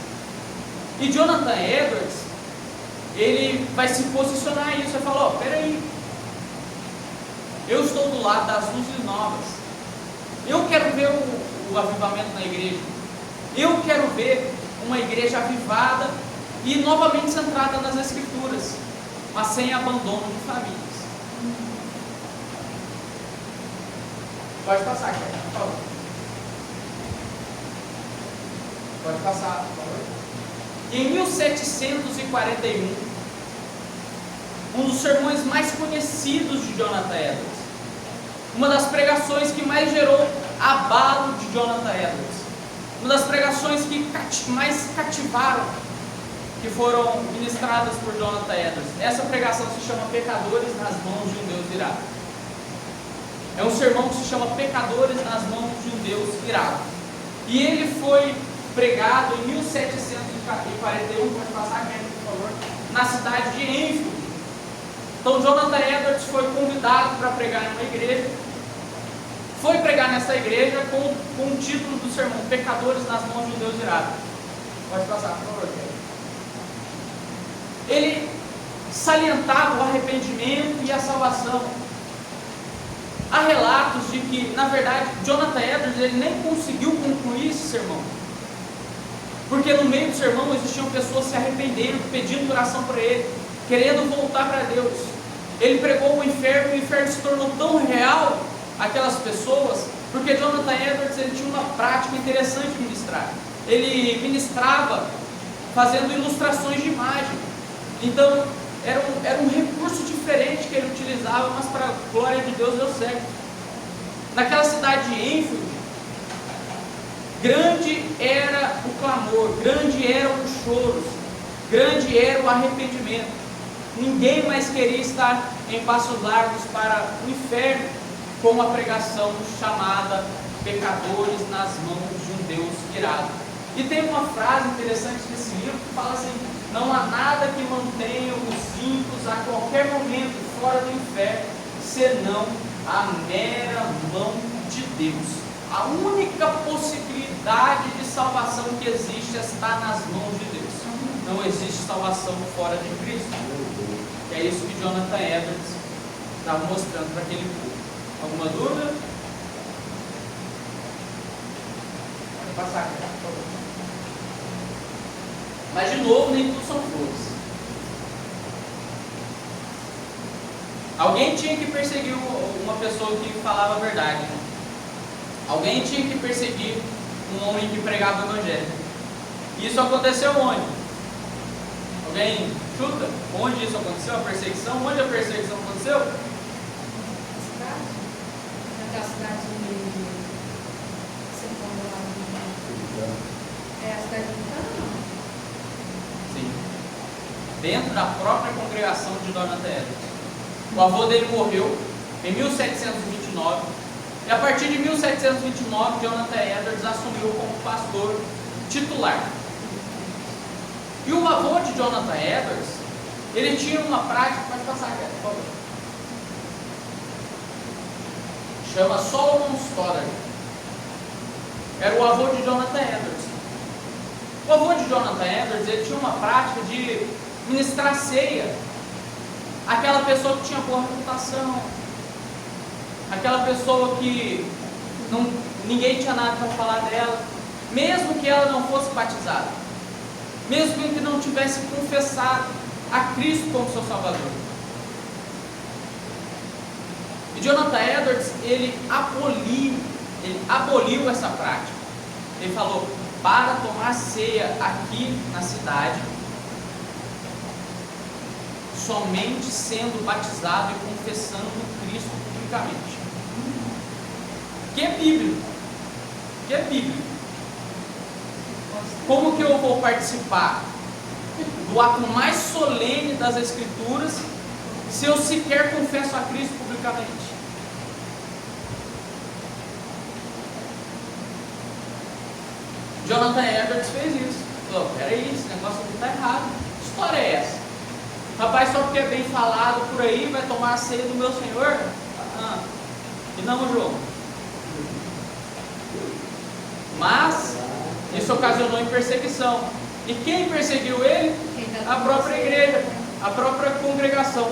E Jonathan Edwards, ele vai se posicionar nisso. Ele fala: peraí, eu estou do lado das luzes novas. Eu quero ver o avivamento na igreja. Eu quero ver uma igreja avivada e novamente centrada nas Escrituras, mas sem abandono de famílias. Pode passar, por favor. Pode passar, por favor. Em 1741, um dos sermões mais conhecidos de Jonathan Edwards, uma das pregações que mais gerou abalo de Jonathan Edwards, uma das pregações que mais cativaram, que foram ministradas por Jonathan Edwards. Essa pregação se chama Pecadores nas Mãos de um Deus Irado. É um sermão que se chama Pecadores nas Mãos de um Deus Irado. E ele foi pregado em 1741, pode passar aqui, por favor, na cidade de Enfield. Então Jonathan Edwards foi convidado para pregar em uma igreja. Foi pregar nessa igreja com o título do sermão: Pecadores nas Mãos de um Deus Irado. Pode passar, por favor. Ele salientava o arrependimento e a salvação. Há relatos de que, na verdade, Jonathan Edwards ele nem conseguiu concluir esse sermão, porque no meio do sermão existiam pessoas se arrependendo, pedindo oração para ele, querendo voltar para Deus. Ele pregou o inferno se tornou tão real aquelas pessoas, porque Jonathan Edwards ele tinha uma prática interessante de ministrar. Ele ministrava fazendo ilustrações de imagem. Então era um recurso diferente que ele utilizava, mas para a glória de Deus deu certo. Naquela cidade de Enfield, grande era o clamor, grande eram os choros, grande era o arrependimento. Ninguém mais queria estar em passos largos para o inferno, com a pregação chamada Pecadores nas Mãos de um Deus Irado. E tem uma frase interessante nesse livro que fala assim: não há nada que mantenha os ímpios a qualquer momento fora do inferno, senão a mera mão de Deus. A única possibilidade de salvação que existe está nas mãos de Deus. Não existe salvação fora de Cristo. É isso que Jonathan Edwards estava mostrando para aquele povo. Alguma dúvida? Pode passar, por favor. Mas de novo, nem tudo são flores. Alguém tinha que perseguir uma pessoa que falava a verdade. Alguém tinha que perseguir um homem que pregava o evangelho. Isso aconteceu onde? Alguém chuta? Onde isso aconteceu? A perseguição? Onde a perseguição aconteceu? Naquela cidade de São Paulo lá. É a cidade de Cana? Sim. Dentro da própria congregação de Jonathan Edwards. O avô dele morreu em 1729. E a partir de 1729, Jonathan Edwards assumiu como pastor titular. E o avô de Jonathan Edwards, ele tinha uma prática, pode passar aqui, por favor. Chama Solomon Stoddard. Era o avô de Jonathan Edwards. O avô de Jonathan Edwards, ele tinha uma prática de ministrar ceia àquela pessoa que tinha boa reputação, aquela pessoa que ninguém tinha nada para falar dela, mesmo que ela não fosse batizada, mesmo que não tivesse confessado a Cristo como seu Salvador. E Jonathan Edwards, ele aboliu essa prática. Ele falou: para tomar ceia aqui na cidade, somente sendo batizado e confessando Cristo publicamente. Que é bíblico. Que é bíblico. Como que eu vou participar do ato mais solene das Escrituras se eu sequer confesso a Cristo publicamente? Jonathan Edwards fez isso. Falou: peraí, esse negócio aqui está errado. Que história é essa? Rapaz, só porque é bem falado por aí, vai tomar a ceia do meu Senhor? E não, João. Mas isso ocasionou em perseguição. E quem perseguiu ele? A própria igreja, a própria congregação.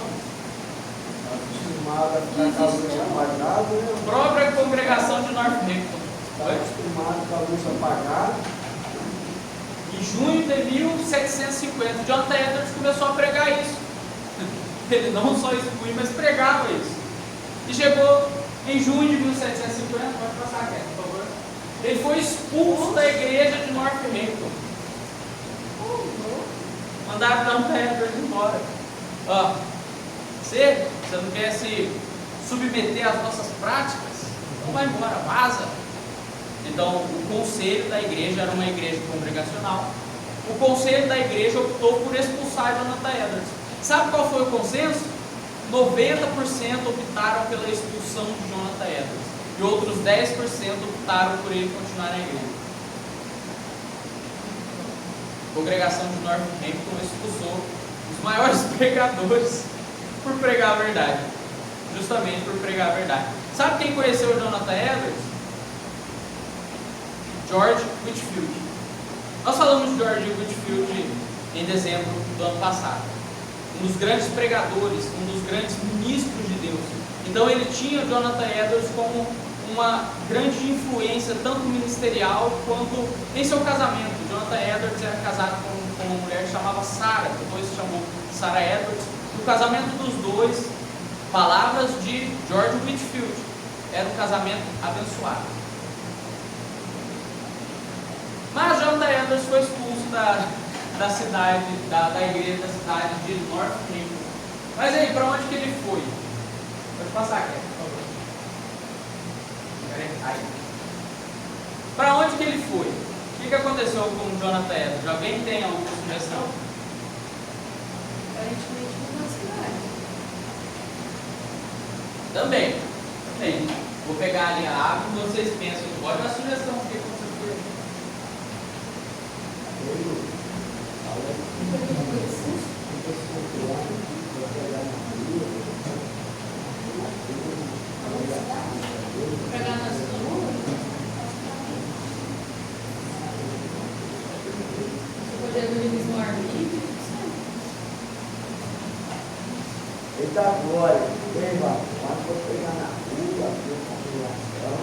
Acostumada a ficar com a luz apagada, né? A própria congregação de Northampton. Está acostumado com a luz apagada. Em junho de 1750, Jonathan Edwards começou a pregar isso. Ele não só excluiu, mas pregava isso. E chegou em junho de 1750, pode passar aqui, por favor. Ele foi expulso da igreja de Northampton. Mandaram Jonathan Edwards embora. Você não quer se submeter às nossas práticas? Então vai embora, vaza. Então, o conselho da igreja era uma igreja congregacional. O conselho da igreja optou por expulsar Jonathan Edwards. Sabe qual foi o consenso? 90% optaram pela expulsão de Jonathan Edwards. E outros 10% optaram por ele continuar na igreja. A congregação de Northampton expulsou os maiores pregadores por pregar a verdade. Justamente por pregar a verdade. Sabe quem conheceu o Jonathan Edwards? George Whitefield. Nós falamos de George Whitefield em dezembro do ano passado. Um dos grandes pregadores, um dos grandes ministros de Deus. Então ele tinha Jonathan Edwards como uma grande influência, tanto ministerial quanto em seu casamento. Jonathan Edwards era casado com uma mulher que chamava Sarah, depois se chamou Sarah Edwards. O casamento dos dois, palavras de George Whitefield, era um casamento abençoado. Mas Jonathan Edwards foi expulso da cidade, da igreja da cidade de Northampton. Mas aí, para onde que ele foi? Pode passar aqui, por favor. Aí. Para onde que ele foi? O que aconteceu com Jonathan Edwards? Alguém tem alguma sugestão? Aparentemente numa cidade. Também. Vou pegar ali a água e vocês pensam. Pode dar sugestão do que aconteceu por aí. Pegar nas ruas. Poder do livro ar livre. Eita glória, quem vai? Mas vou pegar na rua, congregação.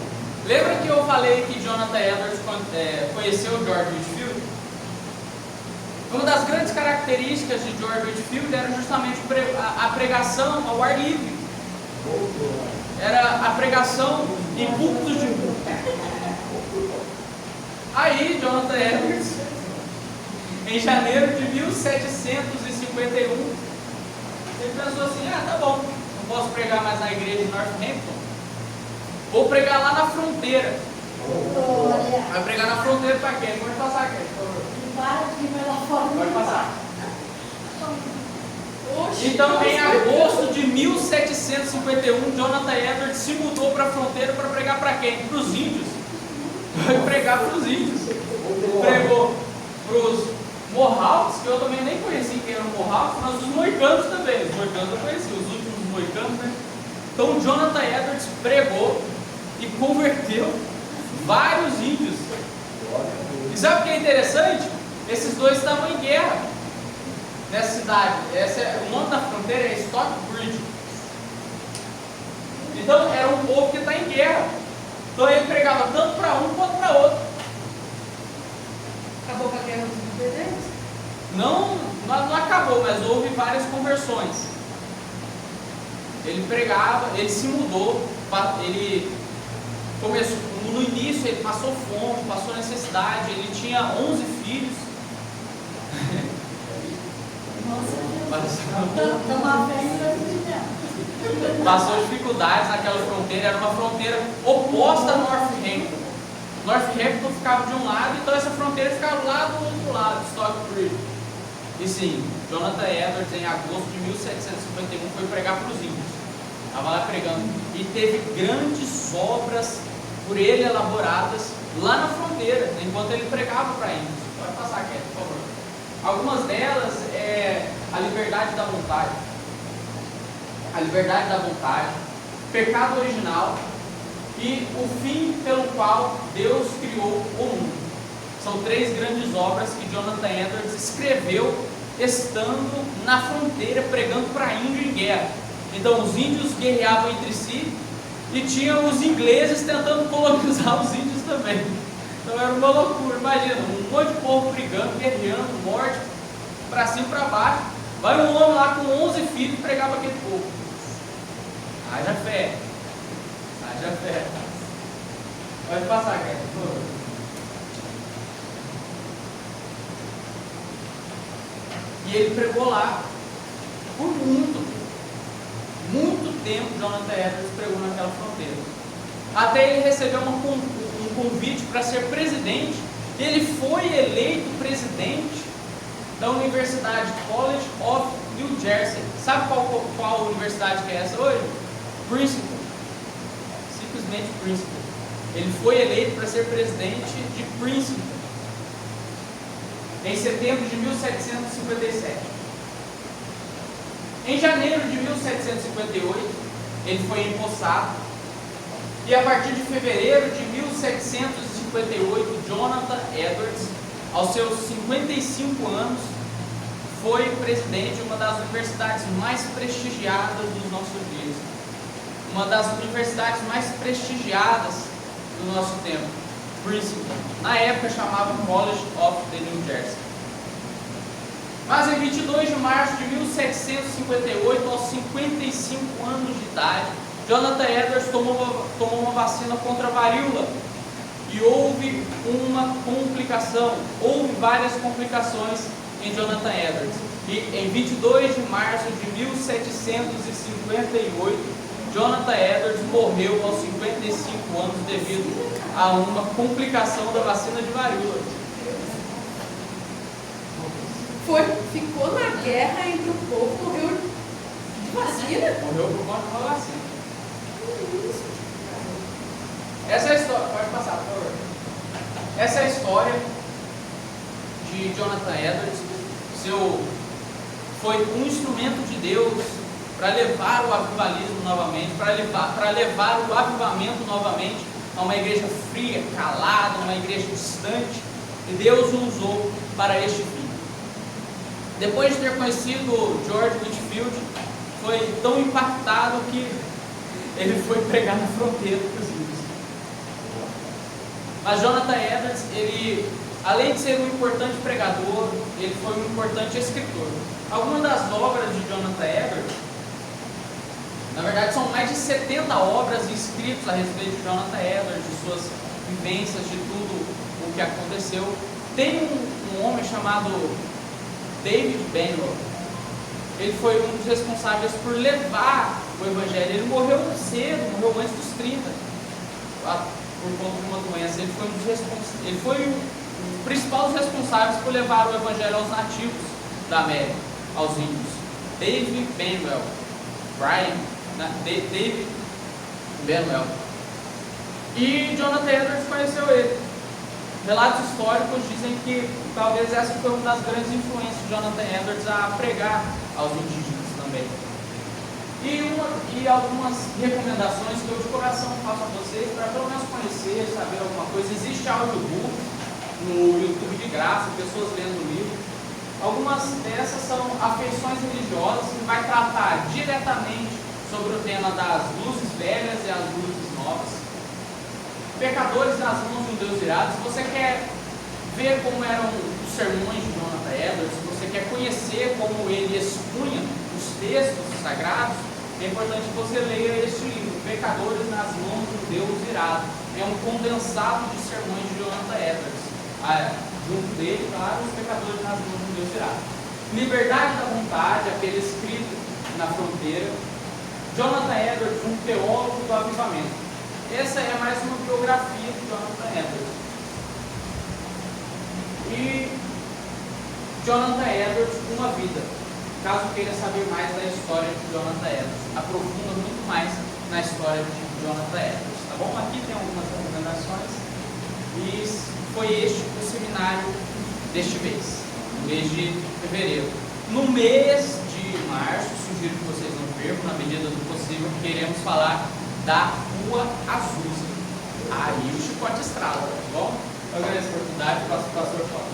Lembra que eu falei que Jonathan Edwards conheceu George Whitefield? Uma das grandes características de George Whitefield era justamente a pregação ao ar livre. Era a pregação em púlpitos de rua. Aí Jonathan Edwards, em janeiro de 1751, ele pensou assim: tá bom, não posso pregar mais na igreja de Northampton, vou pregar lá na fronteira. Vai pregar na fronteira para quem? Pode passar aqui, por favor. Pode passar. Então, em agosto de 1751, Jonathan Edwards se mudou para a fronteira para pregar para quem? Para os índios. Vai pregar para os índios. Pregou para os Mohawks, que eu também nem conheci quem eram Mohawks, mas os moicanos também. Os moicanos eu conheci, os últimos moicanos, né? Então, Jonathan Edwards pregou e converteu vários índios. E sabe o que é interessante? Esses dois estavam em guerra nessa cidade. O nome da fronteira é Stockbridge. Então era um povo que está em guerra. Então ele pregava tanto para um quanto para outro. Acabou com a guerra dos independentes? Não acabou, mas houve várias conversões. Ele pregava, ele se mudou, ele começou, no início ele passou fome, passou necessidade, ele tinha 11 filhos. Passou dificuldades naquela fronteira, era uma fronteira oposta a Northampton. Northampton ficava de um lado, então essa fronteira ficava lá do outro lado, Stockbridge. E sim, Jonathan Edwards, em agosto de 1751, foi pregar para os índios. Estava lá pregando. E teve grandes obras por ele elaboradas lá na fronteira, enquanto ele pregava para índios. Pode passar aqui, por favor. Algumas delas é a liberdade da vontade. A liberdade da vontade, pecado original e o fim pelo qual Deus criou o mundo. São 3 grandes obras que Jonathan Edwards escreveu estando na fronteira, pregando para índio em guerra. Então os índios guerreavam entre si e tinham os ingleses tentando colonizar os índios também. Então era uma loucura, imagina, um monte de povo brigando, guerreando, morte, para cima e para baixo. Vai um homem lá com 11 filhos e pregava aquele povo. Haja fé. Haja fé. Pode passar, cara, por favor. E ele pregou lá por muito tempo. Jonathan Edwards pregou naquela fronteira. Até ele recebeu um convite para ser presidente. Ele foi eleito presidente da Universidade College of New Jersey. Sabe qual universidade que é essa hoje? Princeton. Simplesmente Princeton. Ele foi eleito para ser presidente de Princeton em setembro de 1757. Em janeiro de 1758, ele foi empossado. E a partir de fevereiro de 1758, Jonathan Edwards, aos seus 55 anos, foi presidente de uma das universidades mais prestigiadas dos nossos dias. Uma das universidades mais prestigiadas do nosso tempo, Princeton. Na época chamava College of the New Jersey. Mas em 22 de março de 1758, aos 55 anos de idade, Jonathan Edwards tomou uma vacina contra a varíola. E houve várias complicações em Jonathan Edwards. E em 22 de março de 1758, Jonathan Edwards morreu aos 55 anos devido a uma complicação da vacina de varíola. Ficou na guerra entre o povo, morreu de vacina? Morreu por conta da vacina. Essa é a história, pode passar, por favor. Essa é a história de Jonathan Edwards. Foi um instrumento de Deus para levar o avivalismo novamente, para levar o avivamento novamente a uma igreja fria, calada, uma igreja distante. E Deus o usou para este fim. Depois de ter conhecido George Whitefield, foi tão impactado que ele foi pregar na fronteira para os índios. Mas Jonathan Edwards, ele, além de ser um importante pregador, ele foi um importante escritor. Algumas das obras de Jonathan Edwards, na verdade são mais de 70 obras escritas a respeito de Jonathan Edwards, de suas vivências, de tudo o que aconteceu. Tem um homem chamado David Benwell. Ele foi um dos responsáveis por levar o Evangelho. Ele morreu cedo, morreu antes dos 30, por conta de uma doença. Ele foi um principal dos responsáveis por levar o Evangelho aos nativos da América, aos índios. David Benwell. David Benwell. E Jonathan Edwards conheceu ele. Relatos históricos dizem que talvez essa foi uma das grandes influências de Jonathan Edwards a pregar aos indígenas também. E algumas recomendações que eu de coração faço a vocês para pelo menos conhecer, saber alguma coisa. Existe audiobook no YouTube de graça, pessoas lendo o livro. Algumas dessas são Afeições Religiosas, que vai tratar diretamente sobre o tema das luzes velhas e as luzes novas. Pecadores nas mãos de um Deus irado. Se você quer ver como eram os sermões de Jonathan Edwards, se você quer conhecer como ele expunha os textos sagrados, é importante que você leia este livro, Pecadores nas mãos de um Deus irado. É um condensado de sermões de Jonathan Edwards. Junto dele, claro, os pecadores nas mãos de um Deus irado. Liberdade da vontade, aquele escrito na fronteira. Jonathan Edwards, um teólogo do avivamento. Essa é mais uma biografia de Jonathan Edwards. E Jonathan Edwards, uma vida. Caso queira saber mais da história de Jonathan Edwards, aprofunda muito mais na história de Jonathan Edwards, tá bom? Aqui tem algumas recomendações. E foi este o seminário deste mês, no mês de fevereiro. No mês de março, sugiro que vocês não percam, na medida do possível, queremos falar da Rua Azusa. Aí o chicote estrala, tá bom? Eu agradeço a oportunidade, passo para o pastor Paulo.